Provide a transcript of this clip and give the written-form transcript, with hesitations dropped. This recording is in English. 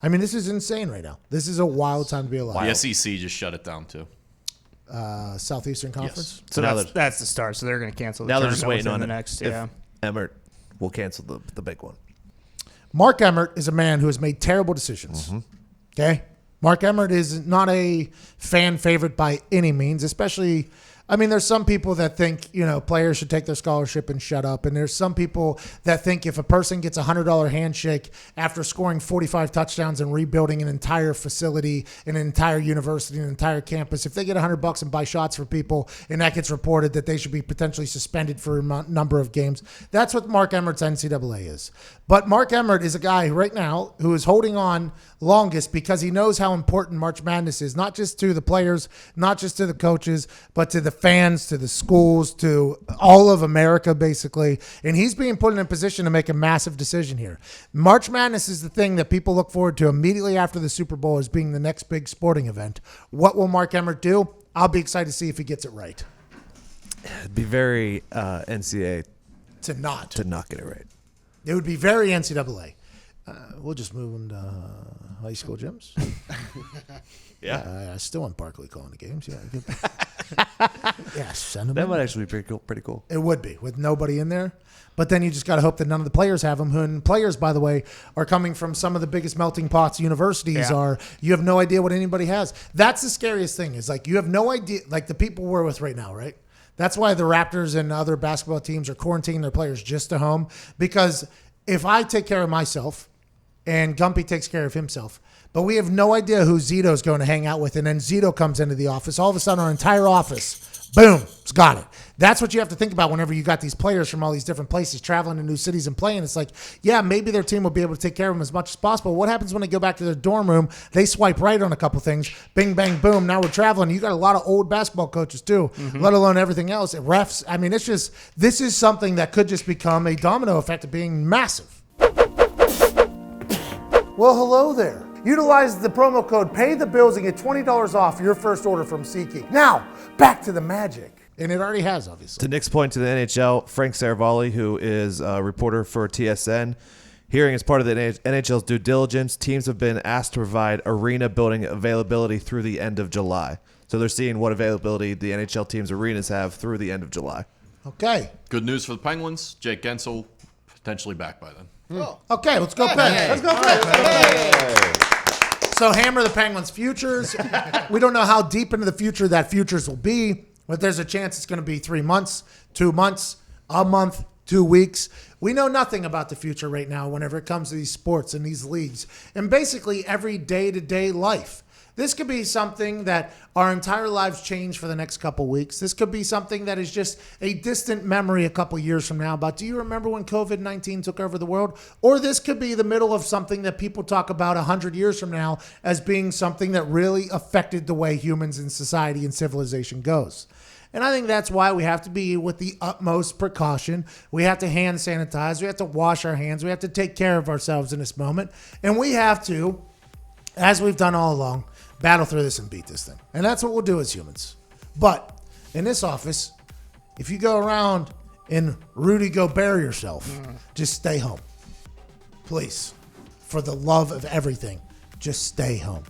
I mean, this is insane right now. This is a wild time to be alive. The SEC just shut it down too. Southeastern Conference. So that's the start. So they're going to cancel the Now they're tournament just waiting within on the next. Yeah. Emmert will cancel the big one. Mark Emmert is a man who has made terrible decisions. Okay? Mark Emmert is not a fan favorite by any means, especially, I mean, there's some people that think, players should take their scholarship and shut up. And there's some people that think if a person gets a $100 handshake after scoring 45 touchdowns and rebuilding an entire facility, an entire university, an entire campus, if they get $100 and buy shots for people and that gets reported, that they should be potentially suspended for a number of games. That's what Mark Emmert's NCAA is. But Mark Emmert is a guy right now who is holding on longest because he knows how important March Madness is, not just to the players, not just to the coaches, but to the fans, to the schools, to all of America, basically. And he's being put in a position to make a massive decision here. March Madness is the thing that people look forward to immediately after the Super Bowl as being the next big sporting event. What will Mark Emmert do? I'll be excited to see if he gets it right. It'd be very NCAA to not get it right. It would be very NCAA. We'll just move them to high school gyms. Yeah. I still want Barkley calling the games. Yeah, send them. That might actually be pretty cool. It would be with nobody in there. But then you just got to hope that none of the players have them. And players, by the way, are coming from some of the biggest melting pots universities are. You have no idea what anybody has. That's the scariest thing is like you have no idea. Like the people we're with right now, right? That's why the Raptors and other basketball teams are quarantining their players just to home. Because if I take care of myself and Gumpy takes care of himself, but we have no idea who Zito's going to hang out with, and then Zito comes into the office, all of a sudden our entire office, boom, it's got it. That's what you have to think about whenever you got these players from all these different places traveling to new cities and playing. It's like, yeah, maybe their team will be able to take care of them as much as possible. What happens when they go back to their dorm room? They swipe right on a couple things. Bing, bang, boom. Now we're traveling. You got a lot of old basketball coaches too, let alone everything else. Refs. I mean, this is something that could just become a domino effect of being massive. Well, hello there. Utilize the promo code PAYTHEBILLS and get $20 off your first order from SeatGeek. Now, back to the magic. And it already has, obviously. To Nick's point to the NHL, Frank Saravalli, who is a reporter for TSN, hearing as part of the NHL's due diligence, teams have been asked to provide arena building availability through the end of July. So they're seeing what availability the NHL teams' arenas have through the end of July. Okay. Good news for the Penguins. Jake Gensel potentially back by then. Oh. Okay, let's go Penguins. Let's go Penguins. So hammer the Penguins' futures. We don't know how deep into the future that futures will be, but there's a chance it's going to be 3 months, 2 months, a month, 2 weeks. We know nothing about the future right now whenever it comes to these sports and these leagues and basically every day-to-day life. This could be something that our entire lives change for the next couple weeks. This could be something that is just a distant memory a couple years from now about, do you remember when COVID-19 took over the world? Or this could be the middle of something that people talk about 100 years from now as being something that really affected the way humans in society and civilization goes. And I think that's why we have to be with the utmost precaution. We have to hand sanitize. We have to wash our hands. We have to take care of ourselves in this moment. And we have to, as we've done all along, battle through this and beat this thing. And that's what we'll do as humans. But in this office, if you go around and Rudy Gobert yourself, just stay home. Please. For the love of everything, just stay home.